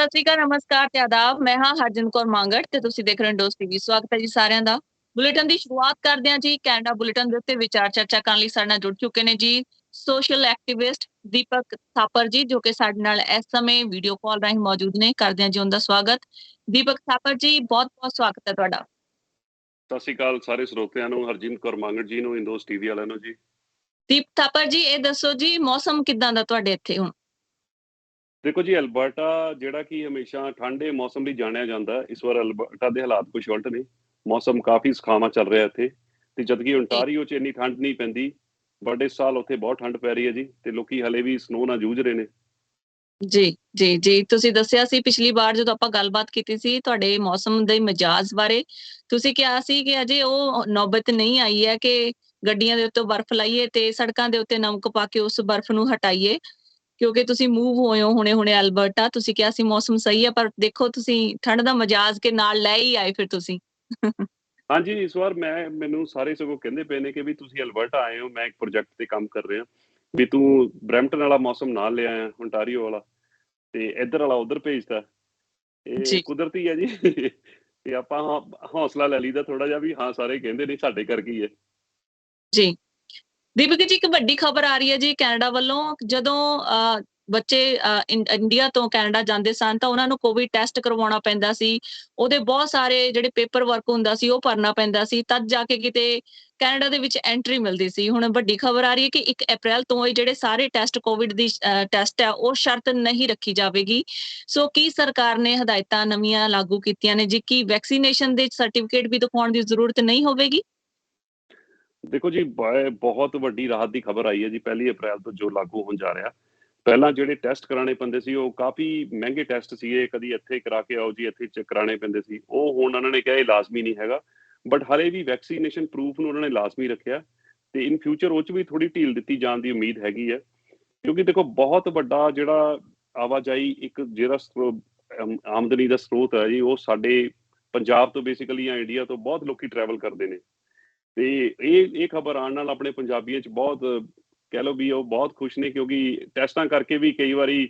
ਸਤਿ ਸ਼੍ਰੀ ਅਕਾਲ, ਨਮਸਕਾਰ ਤੇ ਆਦਾਬ। ਮੈਂ ਹਾਂ ਹਰਜਿੰਦ ਕੌਰ ਮੰਗੜ ਤੇ ਤੁਸੀਂ ਦੇਖ ਰਹੇ ਹੋ ਡੋਜ਼ ਟੀਵੀ। ਸਵਾਗਤ ਹੈ ਜੀ ਸਾਰਿਆਂ ਦਾ। ਬੁਲੇਟਿਨ ਦੀ ਸ਼ੁਰੂਆਤ ਕਰਦੇ ਹਾਂ ਜੀ। ਕੈਨੇਡਾ ਬੁਲੇਟਿਨ ਦੇ ਉੱਤੇ ਵਿਚਾਰ ਚਰਚਾ ਕਰਨ ਲਈ ਸਾਡੇ ਨਾਲ ਜੁੜ ਚੁੱਕੇ ਨੇ ਜੀ ਸੋਸ਼ਲ ਐਕਟਿਵਿਸਟ ਦੀਪਕ ਥਾਪਰ ਜੀ, ਜੋ ਕਿ ਸਾਡੇ ਨਾਲ ਇਸ ਸਮੇਂ ਵੀਡੀਓ ਕਾਲ ਰਾਹੀਂ ਮੌਜੂਦ ਨੇ। ਕਰਦੇ ਹਾਂ ਜੀ ਉਹਨਾਂ ਦਾ ਸਵਾਗਤ। ਦੀਪਕ ਥਾਪਰ ਜੀ, ਬਹੁਤ-ਬਹੁਤ ਸਵਾਗਤ ਹੈ ਤੁਹਾਡਾ। ਸਤਿ ਸ਼੍ਰੀ ਅਕਾਲ ਸਾਰੇ ਸਰੋਤਿਆਂ ਨੂੰ, ਹਰਜਿੰਦ ਕੌਰ ਮੰਗੜ ਜੀ ਨੂੰ, ਇੰਦੋਜ਼ ਟੀਵੀ ਵਾਲਿਆਂ ਨੂੰ ਜੀ। ਦੀਪ ਥਾਪਰ ਜੀ, ਇਹ ਦੱਸੋ ਜੀ ਮੌਸਮ ਕਿੱਦਾਂ ਦਾ ਤੁਹਾਡੇ ਇੱਥੇ ਹੁਣ? ਦੇਖੋ ਜੀ, ਅਲਬਰਟਾ ਜਿਹੜਾ ਕਿ ਹਮੇਸ਼ਾ ਠੰਡੇ ਮੌਸਮ ਲਈ ਜਾਣਿਆ ਜਾਂਦਾ, ਇਸ ਵਾਰ ਅਲਬਰਟਾ ਦੇ ਹਾਲਾਤ ਕੁਛ ਉਲਟ ਨੇ। ਮੌਸਮ ਕਾਫੀ ਸੁਖਾਵਾਂ ਚੱਲ ਰਿਹਾ ਇੱਥੇ, ਤੇ ਜਦਕਿ ਜੀ ਓਨਟਾਰੀਓ 'ਚ ਇੰਨੀ ਠੰਡ ਨਹੀਂ ਪੈਂਦੀ, ਬਟ ਇਸ ਸਾਲ ਉੱਥੇ ਬਹੁਤ ਠੰਡ ਪੈ ਰਹੀ ਹੈ ਜੀ, ਤੇ ਲੋਕੀ ਹਲੇ ਵੀ ਸਨੋ ਨਾਲ ਜੂਝ ਰਹੇ ਨੇ। ਜੀ ਜੀ ਜੀ, ਤੁਸੀਂ ਦੱਸਿਆ ਸੀ ਪਿਛਲੀ ਵਾਰ ਜਦੋਂ ਆਪਾਂ ਗੱਲਬਾਤ ਕੀਤੀ ਸੀ ਤੁਹਾਡੇ ਮੌਸਮ ਦੇ ਮਿਜਾਜ਼ ਬਾਰੇ। ਤੁਸੀਂ ਕਿਹਾ ਸੀ ਕਿ ਅਜੇ ਉਹ ਨੌਬਤ ਨਹੀਂ ਆਈ ਹੈ ਕਿ ਗੱਡੀਆਂ ਦੇ ਉੱਤੇ ਬਰਫ਼ ਲਾਈਏ ਤੇ ਸੜਕਾਂ ਦੇ ਉੱਤੇ ਨਮਕ ਪਾ ਕੇ ਉਸ ਬਰਫ਼ ਨੂੰ ਹਟਾਈਏ, ਕਿਉਂਕਿ ਤੁਸੀਂ ਮੂਵ ਹੋਏ ਹੋ ਹੁਣੇ-ਹੁਣੇ ਅਲਬਰਟਾ। ਤੁਸੀਂ ਕਿਹਾ ਸੀ ਮੌਸਮ ਸਹੀ ਹੈ, ਪਰ ਦੇਖੋ ਤੁਸੀਂ ਠੰਡ ਦਾ ਮਜਾਜ਼ ਕੇ ਨਾਲ ਲੈ ਹੀ ਆਏ ਫਿਰ ਤੁਸੀਂ। ਹਾਂਜੀ, ਇਸ ਵਾਰ ਮੈਨੂੰ ਸਾਰੇ ਸਗੋਂ ਕਹਿੰਦੇ ਪਏ ਨੇ ਕਿ ਵੀ ਤੁਸੀਂ ਅਲਬਰਟਾ ਆਏ ਹੋ, ਮੈਂ ਇੱਕ ਪ੍ਰੋਜੈਕਟ ਤੇ ਕੰਮ ਕਰ ਰਿਹਾ, ਵੀ ਤੂੰ ਬਰੈਂਪਟਨ ਵਾਲਾ ਮੌਸਮ ਨਾਲ ਲਿਆ ਆਇਆ, ਓਨਟਾਰੀਓ ਵਾਲਾ, ਤੇ ਇੱਧਰ ਵਾਲਾ ਉੱਧਰ ਭੇਜਤਾ। ਇਹ ਜੀ ਕੁਦਰਤੀ ਹੈ ਜੀ। ਤੇ ਆਪਾਂ ਹੌਸਲਾ ਲੈ ਲਈਦਾ ਥੋੜਾ ਜਿਹਾ ਵੀ, ਹਾਂ ਸਾਰੇ ਕਹਿੰਦੇ ਨੇ ਸਾਡੇ ਕਰਕੇ ਹੀ ਹੈ। ਜੀ ਦੀਪਕ ਜੀ, ਇੱਕ ਵੱਡੀ ਖਬਰ ਆ ਰਹੀ ਹੈ ਜੀ ਕੈਨੇਡਾ ਵੱਲੋਂ। ਜਦੋਂ ਬੱਚੇ ਇੰਡੀਆ ਤੋਂ ਕੈਨੇਡਾ ਜਾਂਦੇ ਸਨ ਤਾਂ ਉਹਨਾਂ ਨੂੰ ਕੋਵਿਡ ਟੈਸਟ ਕਰਵਾਉਣਾ ਪੈਂਦਾ ਸੀ। ਉਹਦੇ ਬਹੁਤ ਸਾਰੇ ਜਿਹੜੇ ਪੇਪਰ ਵਰਕ ਹੁੰਦਾ ਸੀ ਉਹ ਭਰਨਾ ਪੈਂਦਾ ਸੀ, ਤਦ ਜਾ ਕੇ ਕਿਤੇ ਕੈਨੇਡਾ ਦੇ ਵਿੱਚ ਐਂਟਰੀ ਮਿਲਦੀ ਸੀ। ਹੁਣ ਵੱਡੀ ਖਬਰ ਆ ਰਹੀ ਹੈ ਕਿ 1 ਅਪ੍ਰੈਲ ਤੋਂ ਇਹ ਜਿਹੜੇ ਸਾਰੇ ਟੈਸਟ ਕੋਵਿਡ ਦੀ ਟੈਸਟ ਹੈ ਉਹ ਸ਼ਰਤ ਨਹੀਂ ਰੱਖੀ ਜਾਵੇਗੀ। ਸੋ ਕੀ ਸਰਕਾਰ ਨੇ ਹਦਾਇਤਾਂ ਨਵੀਆਂ ਲਾਗੂ ਕੀਤੀਆਂ ਨੇ ਜੀ ਕਿ ਵੈਕਸੀਨੇਸ਼ਨ ਦੇ ਸਰਟੀਫਿਕੇਟ ਵੀ ਦਿਖਾਉਣ ਦੀ ਜ਼ਰੂਰਤ ਨਹੀਂ ਹੋਵੇਗੀ? ਦੇਖੋ ਜੀ, ਬਹੁਤ ਵੱਡੀ ਰਾਹਤ ਦੀ ਖਬਰ ਆਈ ਹੈ ਜੀ 1 ਅਪ੍ਰੈਲ ਤੋਂ ਜੋ ਲਾਗੂ ਹੋਣ ਜਾ ਰਿਹਾ। ਪਹਿਲਾਂ ਜਿਹੜੇ ਟੈਸਟ ਕਰਾਉਣੇ ਪੈਂਦੇ ਸੀ ਉਹ ਕਾਫੀ ਮਹਿੰਗੇ ਟੈਸਟ ਸੀਗੇ, ਕਦੀ ਇੱਥੇ ਕਰਾ ਕੇ ਆਓ ਜੀ, ਇੱਥੇ ਕਰਾਉਣੇ ਪੈਂਦੇ ਸੀ। ਉਹ ਹੁਣ ਉਹਨਾਂ ਨੇ ਕਿਹਾ ਇਹ ਲਾਜ਼ਮੀ ਨਹੀਂ ਹੈਗਾ, ਬਟ ਹਲੇ ਵੀ ਵੈਕਸੀਨੇਸ਼ਨ ਪ੍ਰੂਫ ਨੂੰ ਉਹਨਾਂ ਨੇ ਲਾਜ਼ਮੀ ਰੱਖਿਆ, ਤੇ ਇਨ ਫਿਊਚਰ ਉਹ 'ਚ ਵੀ ਥੋੜੀ ਢੀਲ ਦਿੱਤੀ ਜਾਣ ਦੀ ਉਮੀਦ ਹੈਗੀ ਹੈ। ਕਿਉਂਕਿ ਦੇਖੋ ਬਹੁਤ ਵੱਡਾ ਜਿਹੜਾ ਆਵਾਜਾਈ ਇੱਕ ਜਿਹੜਾ ਆਮਦਨੀ ਦਾ ਸਰੋਤ ਹੈ ਜੀ, ਉਹ ਸਾਡੇ ਪੰਜਾਬ ਤੋਂ ਬੇਸਿਕਲੀ ਜਾਂ ਇੰਡੀਆ ਤੋਂ ਬਹੁਤ ਲੋਕੀ ਟਰੈਵਲ ਕਰਦੇ ਨੇ। ਤੇ ਇਹ ਖਬਰ ਆਉਣ ਨਾਲ ਆਪਣੇ ਪੰਜਾਬੀਆਂ 'ਚ ਬਹੁਤ, ਕਹਿ ਲਓ ਵੀ ਉਹ ਬਹੁਤ ਖੁਸ਼ ਨੇ, ਕਿਉਂਕਿ ਟੈਸਟਾਂ ਕਰਕੇ ਵੀ ਕਈ ਵਾਰੀ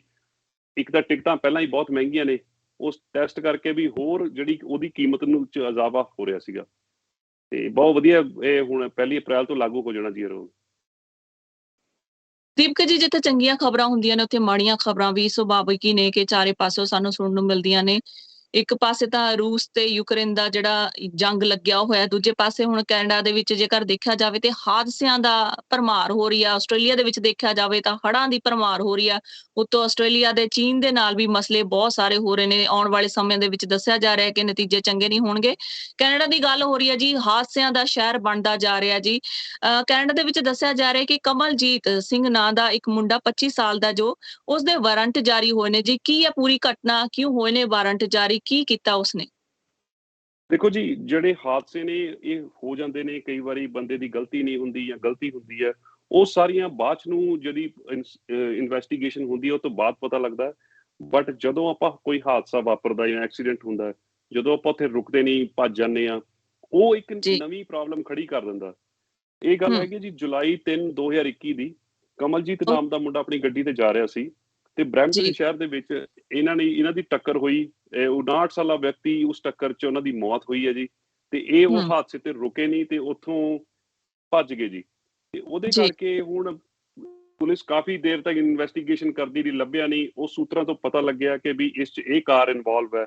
ਇੱਕ ਤਾਂ ਟਿਕਟਾਂ ਪਹਿਲਾਂ ਹੀ ਬਹੁਤ ਮਹਿੰਗੀਆਂ ਨੇ, ਉਸ ਟੈਸਟ ਕਰਕੇ ਵੀ ਹੋਰ ਜਿਹੜੀ ਉਹਦੀ ਕੀਮਤ ਨੂੰ 'ਚ ਇਜ਼ਾਫਾ ਹੋ ਰਿਹਾ ਸੀਗਾ। ਤੇ ਬਹੁਤ ਵਧੀਆ, ਇਹ ਹੁਣ 1 ਅਪ੍ਰੈਲ ਤੋਂ ਲਾਗੂ ਹੋ ਜਾਣਾ ਜੀ ਇਹ ਰੂਲ। ਦੀਪਕ ਜੀ, ਜਿੱਥੇ ਚੰਗੀਆਂ ਖਬਰਾਂ ਹੁੰਦੀਆਂ ਨੇ ਉੱਥੇ ਮਾੜੀਆਂ ਖਬਰਾਂ ਵੀ ਸੁਭਾਵਿਕ ਹੀ ਨੇ ਕਿ ਚਾਰੇ ਪਾਸੋਂ ਸਾਨੂੰ ਸੁਣਨ ਨੂੰ ਮਿਲਦੀਆਂ ਨੇ। ਇੱਕ ਪਾਸੇ ਤਾਂ ਰੂਸ ਤੇ ਯੂਕਰੇਨ ਦਾ ਜਿਹੜਾ ਜੰਗ ਲੱਗਿਆ ਹੋਇਆ, ਦੂਜੇ ਪਾਸੇ ਹੁਣ ਕੈਨੇਡਾ ਦੇ ਵਿੱਚ ਜੇਕਰ ਦੇਖਿਆ ਜਾਵੇ ਤੇ ਹਾਦਸਿਆਂ ਦਾ ਭਰਮਾਰ ਹੋ ਰਹੀ ਆ। ਆਸਟ੍ਰੇਲੀਆ ਦੇ ਵਿੱਚ ਦੇਖਿਆ ਜਾਵੇ ਤਾਂ ਹੜ੍ਹਾਂ ਦੀ ਭਰਮਾਰ ਹੋ ਰਹੀ ਆ। ਉੱਤੋਂ ਆਸਟ੍ਰੇਲੀਆ ਦੇ ਚੀਨ ਦੇ ਨਾਲ ਵੀ ਮਸਲੇ ਬਹੁਤ ਸਾਰੇ ਹੋ ਰਹੇ ਨੇ। ਆਉਣ ਵਾਲੇ ਸਮੇਂ ਦੇ ਵਿੱਚ ਦੱਸਿਆ ਜਾ ਰਿਹਾ ਕਿ ਨਤੀਜੇ ਚੰਗੇ ਨਹੀਂ ਹੋਣਗੇ। ਕੈਨੇਡਾ ਦੀ ਗੱਲ ਹੋ ਰਹੀ ਹੈ ਜੀ, ਹਾਦਸਿਆਂ ਦਾ ਸ਼ਹਿਰ ਬਣਦਾ ਜਾ ਰਿਹਾ ਜੀ। ਕੈਨੇਡਾ ਦੇ ਵਿੱਚ ਦੱਸਿਆ ਜਾ ਰਿਹਾ ਕਿ ਕਮਲਜੀਤ ਸਿੰਘ ਨਾਂ ਦਾ ਇੱਕ ਮੁੰਡਾ 25 ਸਾਲ ਦਾ, ਜੋ ਉਸਦੇ ਵਾਰੰਟ ਜਾਰੀ ਹੋਏ ਨੇ ਜੀ। ਕੀ ਹੈ ਪੂਰੀ ਘਟਨਾ, ਕਿਉਂ ਹੋਏ ਨੇ ਵਾਰੰਟ ਜਾਰੀ, ਕੀ ਕੀਤਾ ਉਸਨੇ? ਦੇਖੋ ਜੀ, ਜਿਹੜੇ ਹਾਦਸੇ ਨੇ ਇਹ ਹੋ ਜਾਂਦੇ ਨੇ, ਕਈ ਵਾਰੀ ਬੰਦੇ ਦੀ ਗਲਤੀ ਨਹੀਂ ਹੁੰਦੀ ਜਾਂ ਗਲਤੀ ਹੁੰਦੀ ਹੈ, ਉਹ ਸਾਰੀਆਂ ਬਾਅਦ 'ਚ ਨੂੰ ਜਿਹੜੀ ਇਨਵੈਸਟੀਗੇਸ਼ਨ ਹੁੰਦੀ ਹੈ ਉਹ ਤੋਂ ਬਾਅਦ ਪਤਾ ਲੱਗਦਾ। ਬਟ ਜਦੋਂ ਆਪਾਂ ਕੋਈ ਹਾਦਸਾ ਵਾਪਰਦਾ ਜਾਂ ਐਕਸੀਡੈਂਟ ਹੁੰਦਾ, ਜਦੋਂ ਆਪਾਂ ਉੱਥੇ ਰੁਕਦੇ ਨਹੀਂ, ਭੱਜ ਜਾਂਦੇ ਆ, ਉਹ ਇੱਕ ਜੀ ਨਵੀਂ ਪ੍ਰੋਬਲਮ ਖੜੀ ਕਰ ਦਿੰਦਾ। ਇਹ ਗੱਲ ਹੂੰ ਹੈਗੀ ਜੀ ਜੁਲਾਈ 3 2021 ਦੀ। ਕਮਲਜੀਤ ਨਾਮ ਦਾ ਮੁੰਡਾ ਆਪਣੀ ਗੱਡੀ ਤੇ ਜਾ ਰਿਹਾ ਸੀ, ਤੇ ਬਰੈਂਪਟਨ ਜੀ ਸ਼ਹਿਰ ਦੇ ਵਿੱਚ ਇਹਨਾਂ ਦੀ ਟੱਕਰ ਹੋਈ। 59 ਸਾਲਾ ਵਿਅਕਤੀ, ਉਸ ਟੱਕਰ 'ਚ ਉਹਨਾਂ ਦੀ ਮੌਤ ਹੋਈ ਹੈ ਜੀ। ਤੇ ਇਹ ਉਹ ਹੂੰ ਹਾਦਸੇ ਤੇ ਰੁਕੇ ਨਹੀਂ ਤੇ ਉੱਥੋਂ ਭੱਜ ਗਏ ਜੀ। ਤੇ ਉਹਦੇ ਜੀ ਕਰਕੇ ਹੁਣ ਪੁਲਿਸ ਕਾਫੀ ਦੇਰ ਤੱਕ ਇਨਵੈਸਟੀਗੇਸ਼ਨ ਕਰਦੀ ਰਹੀ, ਲੱਭਿਆ ਨਹੀਂ। ਉਸ ਸੂਤਰਾਂ ਤੋਂ ਪਤਾ ਲੱਗਿਆ ਕਿ ਵੀ ਇਸ 'ਚ ਇਹ ਕਾਰ ਇਨਵੋਲਵ ਹੈ।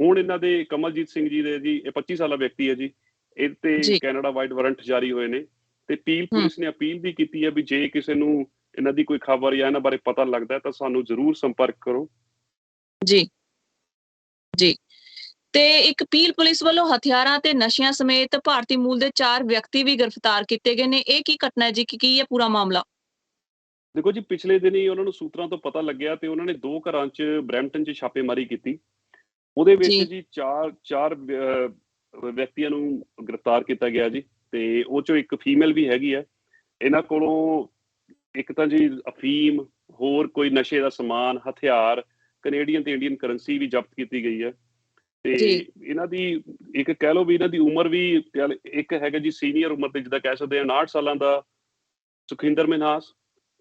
ਹੁਣ ਇਹਨਾਂ ਦੇ ਕਮਲਜੀਤ ਸਿੰਘ ਜੀ ਦੇ ਜੀ, ਇਹ 25 ਸਾਲਾ ਵਿਅਕਤੀ ਹੈ ਜੀ, ਇਹ ਤੇ ਜੀ ਕੈਨੇਡਾ ਵਾਈਡ ਵਾਰੰਟ ਜਾਰੀ ਹੋਏ ਨੇ। ਤੇ ਹੂੰ ਪੁਲਿਸ ਨੇ ਅਪੀਲ ਵੀ ਕੀਤੀ ਹੈ ਵੀ ਜੇ ਕਿਸੇ ਨੂੰ ਇਹਨਾਂ ਦੀ ਕੋਈ ਖਬਰ ਜਾਂ ਇਹਨਾਂ ਬਾਰੇ ਪਤਾ ਲੱਗਦਾ ਤਾਂ ਸਾਨੂੰ ਜ਼ਰੂਰ ਸੰਪਰਕ ਕਰੋ। ਜੀ ਜੀ ਤੇ ਇੱਕ ਪੀਲ ਪੁਲਿਸ ਵੱਲੋਂ ਹਥਿਆਰਾਂ ਤੇ ਨਸ਼ਿਆਂ ਸਮੇਤ ਭਾਰਤੀ ਮੂਲ ਦੇ 4 ਵਿਅਕਤੀ ਵੀ ਗ੍ਰਿਫਤਾਰ ਕੀਤੇ ਗਏ ਨੇ। ਇਹ ਕੀ ਘਟਨਾ ਹੈ ਜੀ, ਕੀ ਹੈ ਪੂਰਾ ਮਾਮਲਾ? ਦੇਖੋ ਜੀ, ਪਿਛਲੇ ਦਿਨੀ ਉਹਨਾਂ ਨੂੰ ਸੂਤਰਾਂ ਤੋਂ ਪਤਾ ਲੱਗਿਆ ਤੇ ਉਹਨਾਂ ਨੇ 2 ਘਰਾਂ 'ਚ ਬਰੈਂਪਟਨ 'ਚ ਛਾਪੇਮਾਰੀ ਕੀਤੀ। ਉਹਦੇ ਵਿੱਚ ਜੀ ਜੀ 4 ਵਿਅਕਤੀਆਂ ਨੂੰ ਗ੍ਰਿਫਤਾਰ ਕੀਤਾ ਗਿਆ ਜੀ, ਤੇ ਉਹ 'ਚੋਂ ਇੱਕ ਫੀਮੇਲ ਵੀ ਹੈਗੀ ਹੈ। ਇਹਨਾਂ ਕੋਲੋਂ ਇੱਕ ਤਾਂ ਜੀ ਅਫੀਮ, ਹੋਰ ਕੋਈ ਨਸ਼ੇ ਦਾ ਸਮਾਨ, ਹਥਿਆਰ, ਕੈਨੇਡੀਅਨ ਤੇ ਇੰਡੀਅਨ ਕਰੰਸੀ ਵੀ ਜ਼ਬਤ ਕੀਤੀ ਗਈ ਹੈ। ਤੇ ਜੀ ਇਹਨਾਂ ਦੀ ਇੱਕ ਕਹਿ ਲਓ ਵੀ ਇਹਨਾਂ ਦੀ ਉਮਰ ਵੀ, ਇੱਕ ਹੈਗਾ ਜੀ ਸੀਨੀਅਰ ਉਮਰ ਤੇ ਜਿੱਦਾਂ ਕਹਿ ਸਕਦੇ ਹਾਂ 59 ਸਾਲਾਂ ਦਾ ਸੁਖਿੰਦਰ ਮਿਨਹਾਸ,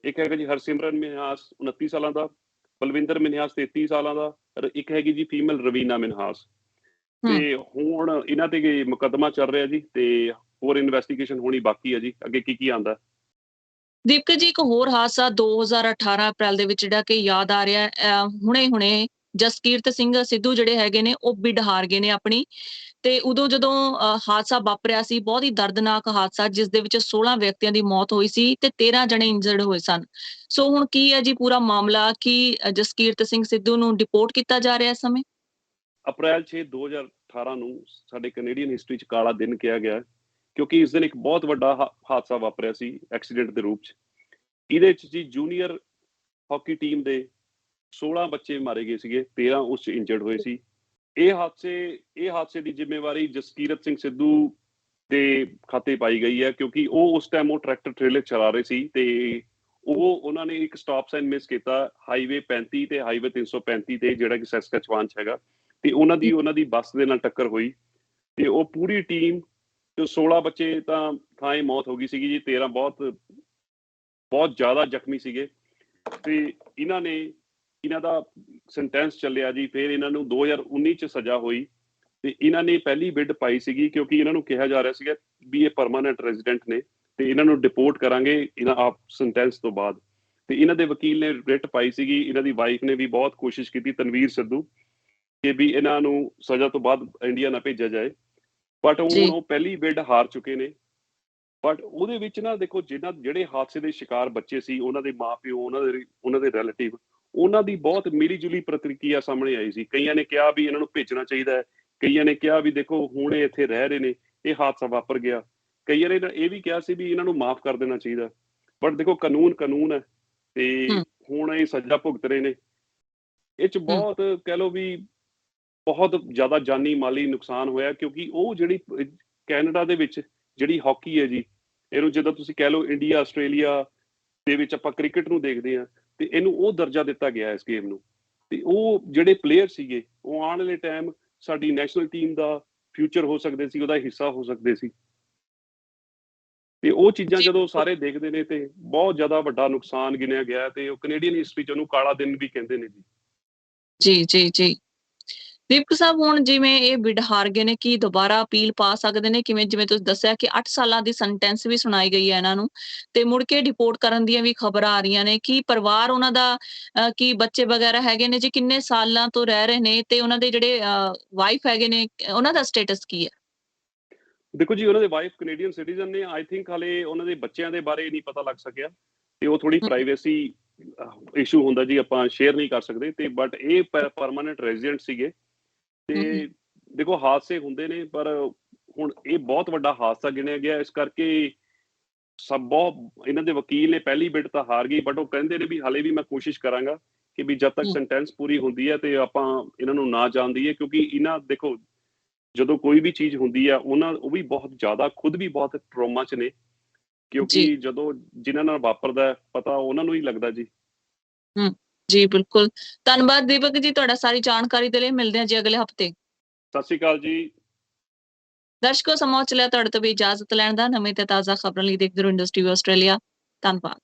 ਇੱਕ ਹੈਗਾ ਜੀ ਹਰਸਿਮਰਨ ਮਿਨਹਾਸ 29 ਸਾਲਾਂ ਦਾ, ਬਲਵਿੰਦਰ ਮਿਨਹਾਸ 33 ਸਾਲਾਂ ਦਾ, ਇੱਕ ਹੈਗੀ ਜੀ ਫੀਮੇਲ ਰਵੀਨਾ ਮਿਨਹਾਸ। ਹੂੰ। ਤੇ ਹੁਣ ਇਹਨਾਂ ਤੇ ਮੁਕੱਦਮਾ ਚੱਲ ਰਿਹਾ ਜੀ, ਤੇ ਹੋਰ ਇਨਵੈਸਟੀਗੇਸ਼ਨ ਹੋਣੀ ਬਾਕੀ ਹੈ ਜੀ, ਅੱਗੇ ਕੀ ਆਉਂਦਾ। ਦੀਪਕ ਜੀ, ਇੱਕ ਹੋਰ ਹਾਦਸਾ 2018 ਅਪ੍ਰੈਲ ਦੇ ਵਿੱਚ ਜਿਹੜਾ ਕਿ ਯਾਦ ਆ ਰਿਹਾ ਹੁਣੇ ਜਸਕੀਰਤ ਸਿੰਘ ਸਿੱਧੂ ਜਿਹੜੇ ਹੈਗੇ ਨੇ ਉਹ ਬਿਡ ਹਾਰ ਗਏ ਨੇ ਆਪਣੀ, ਤੇ ਉਦੋਂ ਜਦੋਂ ਹਾਦਸਾ ਵਾਪਰਿਆ ਸੀ, ਬਹੁਤ ਹੀ ਦਰਦਨਾਕ ਹਾਦਸਾ ਜਿਸ ਦੇ ਵਿੱਚ 16 ਵਿਅਕਤੀਆਂ ਦੀ ਮੌਤ ਹੋਈ ਸੀ ਤੇ 13 ਜਣੇ ਇੰਜਰਡ ਹੋਏ ਸਨ। ਸੋ ਹੁਣ ਕੀ ਹੈ ਜੀ ਪੂਰਾ ਮਾਮਲਾ, ਕੀ ਜਸਕੀਰਤ ਸਿੰਘ ਸਿੱਧੂ ਨੂੰ ਡਿਪੋਰਟ ਕੀਤਾ ਜਾ ਰਿਹਾ ਇਸ ਸਮੇਂ? ਅਪ੍ਰੈਲ 6 2018 ਨੂੰ ਸਾਡੇ ਕੈਨੇਡੀਅਨ ਹਿਸਟਰੀ 'ਚ ਕਾਲਾ ਦਿਨ ਕਿਹਾ ਗਿਆ ਹੈ, ਕਿਉਂਕਿ ਇਸ ਦਿਨ ਇੱਕ ਬਹੁਤ ਵੱਡਾ ਹਾਦਸਾ ਵਾਪਰਿਆ ਸੀ ਐਕਸੀਡੈਂਟ ਦੇ ਰੂਪ 'ਚ। ਇਹਦੇ 'ਚ ਜੀ ਜੂਨੀਅਰ ਹਾਕੀ ਟੀਮ ਦੇ 16 ਬੱਚੇ ਮਾਰੇ ਗਏ ਸੀਗੇ, 13 ਉਸ 'ਚ ਇੰਜਰਡ ਹੋਏ ਸੀ। ਇਹ ਹਾਦਸੇ ਦੀ ਜ਼ਿੰਮੇਵਾਰੀ ਜਸਕੀਰਤ ਸਿੰਘ ਸਿੱਧੂ ਦੇ ਖਾਤੇ ਪਾਈ ਗਈ ਹੈ, ਕਿਉਂਕਿ ਉਹ ਉਸ ਟਾਈਮ ਉਹ ਟਰੈਕਟਰ ਟ੍ਰੇਲਰ ਚਲਾ ਰਹੇ ਸੀ ਤੇ ਉਹਨਾਂ ਨੇ ਇੱਕ ਸਟਾਪ ਸਾਈਨ ਮਿਸ ਕੀਤਾ ਹਾਈਵੇ 35 ਤੇ ਹਾਈਵੇ 335 ਤੇ, ਜਿਹੜਾ ਕਿ ਸੈਸਕੈਚੁਆਨ 'ਚ ਹੈਗਾ, ਤੇ ਉਹਨਾਂ ਦੀ ਬੱਸ ਦੇ ਨਾਲ ਟੱਕਰ ਹੋਈ ਤੇ ਉਹ ਪੂਰੀ ਟੀਮ ਤੇ 16 ਬੱਚੇ ਤਾਂ ਥਾਂ ਹੀ ਮੌਤ ਹੋ ਗਈ ਸੀਗੀ ਜੀ, 13 ਬਹੁਤ ਜ਼ਿਆਦਾ ਜ਼ਖਮੀ ਸੀਗੇ। ਤੇ ਇਹਨਾਂ ਦਾ ਸੈਂਟੈਂਸ ਚੱਲਿਆ ਜੀ, ਫਿਰ ਇਹਨਾਂ ਨੂੰ 2019 ਚ ਸਜ਼ਾ ਹੋਈ ਤੇ ਇਹਨਾਂ ਨੇ ਪਹਿਲੀ ਬਿਡ ਪਾਈ ਸੀਗੀ, ਕਿਉਂਕਿ ਇਹਨਾਂ ਨੂੰ ਕਿਹਾ ਜਾ ਰਿਹਾ ਸੀਗਾ ਵੀ ਇਹ ਪਰਮਾਨੈਂਟ ਰੈਜ਼ੀਡੈਂਟ ਨੇ ਤੇ ਇਹਨਾਂ ਨੂੰ ਡਿਪੋਰਟ ਕਰਾਂਗੇ ਇਹਨਾਂ ਆਪ ਸੈਂਟੈਂਸ ਤੋਂ ਬਾਅਦ। ਤੇ ਇਹਨਾਂ ਦੇ ਵਕੀਲ ਨੇ ਰਿਟ ਪਾਈ ਸੀਗੀ, ਇਹਨਾਂ ਦੀ ਵਾਈਫ ਨੇ ਵੀ ਬਹੁਤ ਕੋਸ਼ਿਸ਼ ਕੀਤੀ, ਤਨਵੀਰ ਸਿੱਧੂ, ਕਿ ਵੀ ਇਹਨਾਂ ਨੂੰ ਸਜ਼ਾ ਤੋਂ ਬਾਅਦ ਇੰਡੀਆ ਨਾ ਭੇਜਿਆ ਜਾਏ, ਬਟ ਹੁਣ ਉਹ ਪਹਿਲੀ ਬਿਡ ਹਾਰ ਚੁੱਕੇ ਨੇ। ਬਟ ਉਹਦੇ ਵਿੱਚ ਨਾ ਦੇਖੋ, ਜਿਹੜੇ ਹਾਦਸੇ ਦੇ ਸ਼ਿਕਾਰ ਬੱਚੇ ਸੀ, ਉਹਨਾਂ ਦੇ ਮਾਪਿਓ, ਉਹਨਾਂ ਦੇ ਰਿਲੇਟਿਵ, ਉਹਨਾਂ ਦੀ ਬਹੁਤ ਮਿਲੀ ਜੁਲੀ ਪ੍ਰਤੀਕਿਰਿਆ ਸਾਹਮਣੇ ਆਈ ਸੀ। ਕਈਆਂ ਨੇ ਕਿਹਾ ਵੀ ਇਹਨਾਂ ਨੂੰ ਭੇਜਣਾ ਚਾਹੀਦਾ ਹੈ, ਕਈਆਂ ਨੇ ਕਿਹਾ ਵੀ ਦੇਖੋ ਹੁਣ ਇਹ ਇੱਥੇ ਰਹਿ ਰਹੇ ਨੇ, ਇਹ ਹਾਦਸਾ ਵਾਪਰ ਗਿਆ। ਕਈਆਂ ਨੇ ਇਹ ਵੀ ਕਿਹਾ ਸੀ ਵੀ ਇਹਨਾਂ ਨੂੰ ਮਾਫ ਕਰ ਦੇਣਾ ਚਾਹੀਦਾ। ਬਟ ਦੇਖੋ ਕਾਨੂੰਨ ਹੈ ਤੇ ਹੁਣ ਇਹ ਸਜ਼ਾ ਭੁਗਤ ਰਹੇ ਨੇ। ਇਹ 'ਚ ਬਹੁਤ ਕਹਿ ਲਓ ਵੀ ਬਹੁਤ ਜ਼ਿਆਦਾ ਜਾਨੀ ਮਾਲੀ ਨੁਕਸਾਨ ਹੋਇਆ, ਕਿਉਂਕਿ ਉਹ ਜਿਹੜੀ ਕੈਨੇਡਾ ਦੇ ਵਿੱਚ ਜਿਹੜੀ ਹਾਕੀ ਹੈ ਜੀ, ਇਹਨੂੰ ਜਦੋਂ ਤੁਸੀਂ ਕਹਿ ਲਓ ਇੰਡੀਆ ਆਸਟ੍ਰੇਲੀਆ ਦੇ ਵਿੱਚ ਆਪਾਂ ਕ੍ਰਿਕਟ ਨੂੰ ਦੇਖਦੇ ਹਾਂ, ਤੇ ਇਹਨੂੰ ਉਹ ਦਰਜਾ ਦਿੱਤਾ ਗਿਆ ਇਸ ਗੇਮ ਨੂੰ। ਤੇ ਉਹ ਜਿਹੜੇ ਪਲੇਅਰ ਸੀਗੇ, ਉਹ ਆਉਣ ਵਾਲੇ ਟਾਈਮ ਸਾਡੀ ਨੈਸ਼ਨਲ ਟੀਮ ਦਾ ਫਿਊਚਰ ਹੋ ਸਕਦੇ ਸੀ, ਉਹਦਾ ਹਿੱਸਾ ਹੋ ਸਕਦੇ ਸੀ। ਤੇ ਉਹ ਚੀਜ਼ਾਂ ਜਦੋਂ ਸਾਰੇ ਦੇਖਦੇ ਨੇ ਤੇ ਬਹੁਤ ਜ਼ਿਆਦਾ ਵੱਡਾ ਨੁਕਸਾਨ ਗਿਣਿਆ ਗਿਆ, ਤੇ ਉਹ ਕੈਨੇਡੀਅਨ ਹਿਸਟਰੀ 'ਚ ਉਹਨੂੰ ਕਾਲਾ ਦਿਨ ਵੀ ਕਹਿੰਦੇ ਨੇ ਜੀ। ਦੀਪਕ ਸਾਹਿਬ, ਹੁਣ ਜਿਵੇਂ ਇਹ ਬਿਡ ਹਾਰ ਗਏ ਨੇ, ਕੀ ਦੁਬਾਰਾ ਅਪੀਲ ਪਾ ਸਕਦੇ ਨੇ? ਜਿਵੇਂ ਤੁਸੀਂ ਦੱਸਿਆ ਕਿ 8 ਸਾਲਾਂ ਦੀ ਸੈਂਟੈਂਸ ਵੀ ਸੁਣਾਈ ਗਈ ਹੈ ਇਹਨਾਂ ਨੂੰ, ਤੇ ਮੁੜ ਕੇ ਡਿਪੋਰਟ ਕਰਨ ਦੀਆਂ ਵੀ ਖਬਰਾਂ ਆ ਰਹੀਆਂ ਨੇ। ਕੀ ਪਰਿਵਾਰ ਉਹਨਾਂ ਦਾ, ਕੀ ਬੱਚੇ ਵਗੈਰਾ ਹੈਗੇ ਨੇ ਜੀ, ਕਿੰਨੇ ਸਾਲਾਂ ਤੋਂ ਰਹਿ ਰਹੇ ਨੇ, ਤੇ ਉਹਨਾਂ ਦੇ ਜਿਹੜੇ ਵਾਈਫ ਹੈਗੇ ਨੇ, ਉਹਨਾਂ ਦਾ ਸਟੇਟਸ ਕੀ ਹੈ? ਦੇਖੋ ਜੀ, ਉਹਨਾਂ ਦੇ ਵਾਈਫ ਕੈਨੇਡੀਅਨ ਸਿਟੀਜ਼ਨ ਨੇ। ਆਈ ਥਿੰਕ ਹਾਲੇ ਉਹਨਾਂ ਦੇ ਬੱਚਿਆਂ ਦੇ ਬਾਰੇ ਨਹੀਂ ਪਤਾ ਲੱਗ ਸਕਿਆ, ਤੇ ਉਹ ਥੋੜੀ ਪ੍ਰਾਈਵੇਸੀ ਇਸ਼ੂ ਹੁੰਦਾ ਜੀ, ਆਪਾਂ ਸ਼ੇਅਰ ਨਹੀਂ ਕਰ ਸਕਦੇ। ਤੇ ਬਟ ਇਹ ਪਰਮਾਨੈਂਟ ਰੈਜ਼ੀਡੈਂਟ ਸੀਗੇ। ਤੇ ਦੇਖੋ ਹਾਦਸੇ ਹੁੰਦੇ ਨੇ, ਪਰ ਹੁਣ ਇਹ ਬਹੁਤ ਵੱਡਾ ਹਾਦਸਾ ਗਿਣਿਆ ਗਿਆ, ਇਸ ਕਰਕੇ ਬਹੁਤ ਇਹਨਾਂ ਦੇ ਵਕੀਲ ਨੇ ਪਹਿਲੀ ਬਿਡ ਤਾਂ ਹਾਰ ਗਈ, ਬਟ ਉਹ ਕਹਿੰਦੇ ਨੇ ਵੀ ਹਾਲੇ ਵੀ ਮੈਂ ਕੋਸ਼ਿਸ਼ ਕਰਾਂਗਾ ਕਿ ਵੀ ਜਦ ਤੱਕ ਸੈਂਟੈਂਸ ਪੂਰੀ ਹੁੰਦੀ ਹੈ ਤੇ ਆਪਾਂ ਇਹਨਾਂ ਨੂੰ ਨਾ ਜਾਣ ਦਈਏ। ਕਿਉਂਕਿ ਦੇਖੋ ਜਦੋਂ ਕੋਈ ਵੀ ਚੀਜ਼ ਹੁੰਦੀ ਆ, ਉਹ ਵੀ ਬਹੁਤ ਜ਼ਿਆਦਾ ਖੁਦ ਵੀ ਬਹੁਤ ਟਰੋਮਾ 'ਚ ਨੇ, ਕਿਉਂਕਿ ਜਦੋਂ ਜਿਨ੍ਹਾਂ ਨਾਲ ਵਾਪਰਦਾ ਪਤਾ ਉਹਨਾਂ ਨੂੰ ਹੀ ਲੱਗਦਾ ਜੀ। ਜੀ ਬਿਲਕੁਲ, ਧੰਨਵਾਦ ਦੀਪਕ ਜੀ ਤੁਹਾਡਾ ਸਾਰੀ ਜਾਣਕਾਰੀ ਦੇ ਲਈ। ਮਿਲਦੇ ਹਾਂ ਜੀ ਅਗਲੇ ਹਫ਼ਤੇ। ਸਤਿ ਸ਼੍ਰੀ ਅਕਾਲ ਜੀ। ਦਰਸ਼ਕੋ, ਸਮਾਂ ਚੱਲਿਆ ਤੁਹਾਡੇ ਤੋਂ ਵੀ ਇਜਾਜ਼ਤ ਲੈਣ ਦਾ। ਨਵੇਂ ਤੇ ਤਾਜ਼ਾ ਖਬਰਾਂ ਲਈ ਦੇਖਦੇ ਰਹੋ ਇੰਡਸਟਰੀ ਆਸਟ੍ਰੇਲੀਆ। ਧੰਨਵਾਦ।